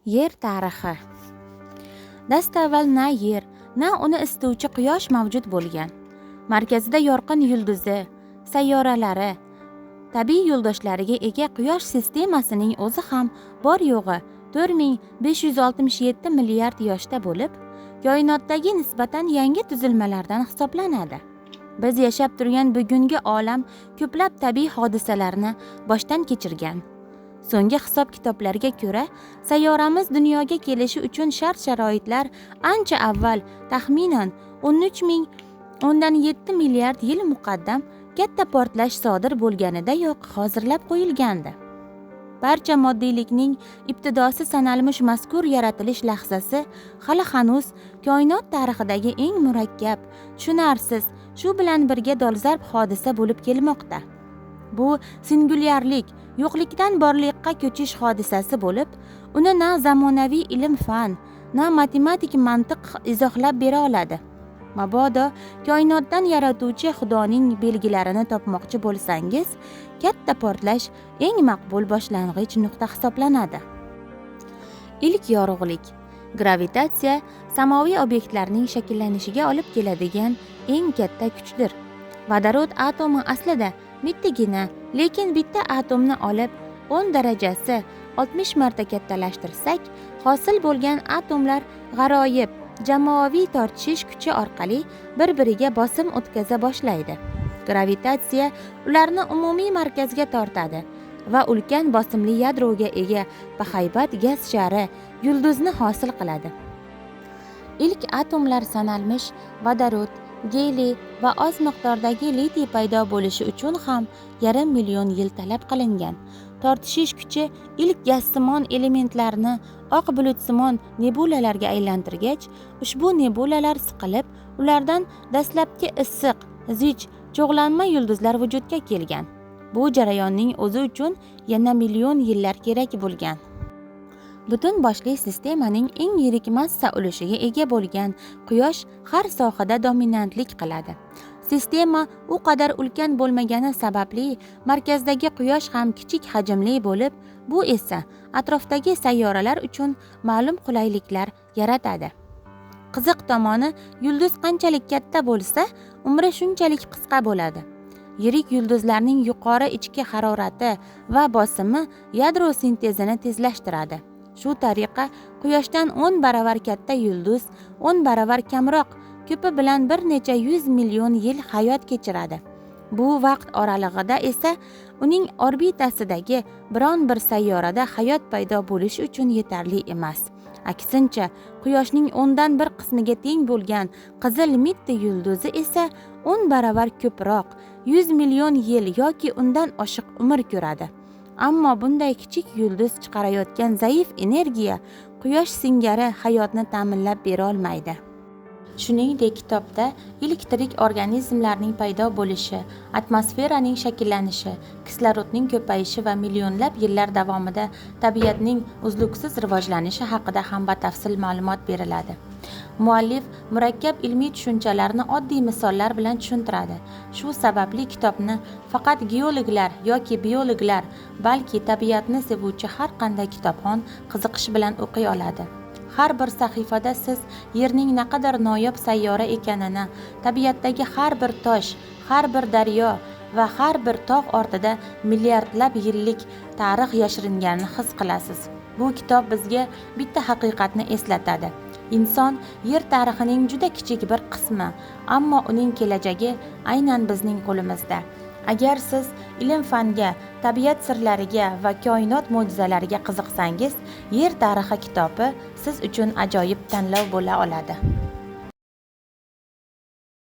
Yer tarixi. Dastavval na yer, na uni isituvchi quyosh mavjud bo'lgan. Markazida yorqin yulduzi, sayyoralari, tabiiy yo'ldoshlariga ega quyosh sistemasining o'zi ham bor yo'g'i 4567 milliard yoshda bo'lib, koinotdagi nisbatan yangi tuzilmalardan hisoblanadi. Biz yashab turgan bugungi olam ko'plab tabiiy hodisalarni boshdan kechirgan. So'nggi hisob-kitoblarga ko'ra, sayyoramiz dunyoga kelishi uchun shart-sharoitlar ancha avval, taxminan 13,7 milliard yil muqaddam katta portlash sodir bo'lganidayoq hozirlab qo'yilgandi. Barcha moddiylikning ibtidosi sanalmish mazkur yaratilish lahzasi hali hanuz koinot tarixidagi eng murakkab, tushunarsiz, shu bilan birga dolzarb hodisa bo'lib kelmoqda. Bu singulyarlik, yo'qlikdan borliqqa ko'chish hodisasi bo'lib, uni na zamonaviy ilm-fan, na matematik mantiq izohlab bera oladi. Mabodo koinotdan yaratuvchi Xudoning belgilarini topmoqchi bo'lsangiz, katta portlash eng maqbul boshlang'ich nuqta hisoblanadi. Ilk yorug'lik. Gravitatsiya samoviy obyektlarning shakllanishiga olib keladigan eng katta kuchdir. Vodorod atomi aslida bittagina, lekin bitta atomni olib 10 darajasi 60 marta kattalashtirsak, hosil bo'lgan atomlar g'aroyib jamoaviy tortishish kuchi orqali bir-biriga bosim o'tkaza boshlaydi. Gravitatsiya ularni umumiy markazga tortadi va ulkan bosimli yadroga ega bahaybat gaz shari yulduzni hosil qiladi. Ilk atomlar sanalmish vodorod, geliy va oz miqdordagi litiy paydo bo'lishi uchun ham 1,5 million yil talab qilingan. Tortishish kuchi ilk gazsimon elementlarni oq bulutsimon nebulalarga aylantirgach, ushbu nebulalar siqilib, ulardan dastlabki issiq, zich, cho'g'lanma yulduzlar vujudga kelgan. Bu jarayonning o'zi uchun yana million yillar kerak bo'lgan. Butun boshli sistemaning eng yirik massa ulushiga ega bo'lgan quyosh har sohada dominantlik qiladi. Sistema u qadar ulkan bo'lmagani sababli markazdagi quyosh ham kichik hajmli bo'lib, bu esa atrofdagi sayyoralar uchun ma'lum qulayliklar yaratadi. Qiziq tomoni, yulduz qanchalik katta bo'lsa, umri shunchalik qisqa bo'ladi. Yirik yulduzlarning yuqori ichki harorati va bosimi yadro sintezini tezlashtiradi. Shu tariqa quyoshdan 10 baravar katta yulduz 10 baravar kamroq ko'pi bilan bir necha 100 million yil hayot kechiradi. Bu vaqt oralig'ida esa uning orbitasidagi biron bir sayyorada hayot paydo bo'lishi uchun yetarli emas. Aksincha, quyoshning 10dan 1 qismiga teng bo'lgan qizil mitti yulduzi esa 10 baravar ko'proq, 100 million yil yoki undan oshiq umr ko'radi. Ammo bunday kichik yulduz chiqarayotgan zaif energiya quyosh singari hayotni ta'minlab bera olmaydi. Shuningdek, kitobda ilk tirik organizmlarning paydo bo'lishi, atmosferaning shakllanishi, kislorodning ko'payishi va millionlab yillar davomida tabiatning uzluksiz rivojlanishi haqida ham batafsil ma'lumot beriladi. Muallif murakkab ilmiy tushunchalarni oddiy misollar bilan tushuntiradi. Shu sababli kitobni faqat geologlar yoki biologlar, balki tabiatni sevuvchi har qanday kitobxon qiziqish bilan o'qiy oladi. Har bir sahifada siz Yerning naqadar noyob sayyora ekanini, tabiatdagi har bir tosh, har bir daryo va har bir tog' ortida milliardlab yillik tarix yashiringanini his qilasiz. Bu kitob bizga bitta haqiqatni eslatadi. Inson yer tarixining juda kichik bir qismi, ammo uning kelajagi aynan bizning qo'limizda. Agar siz ilm-fanga, tabiat sirlariga va koinot mo'jizalariga qiziqsangiz, Yer tarixi kitobi siz uchun ajoyib tanlov bo'la oladi.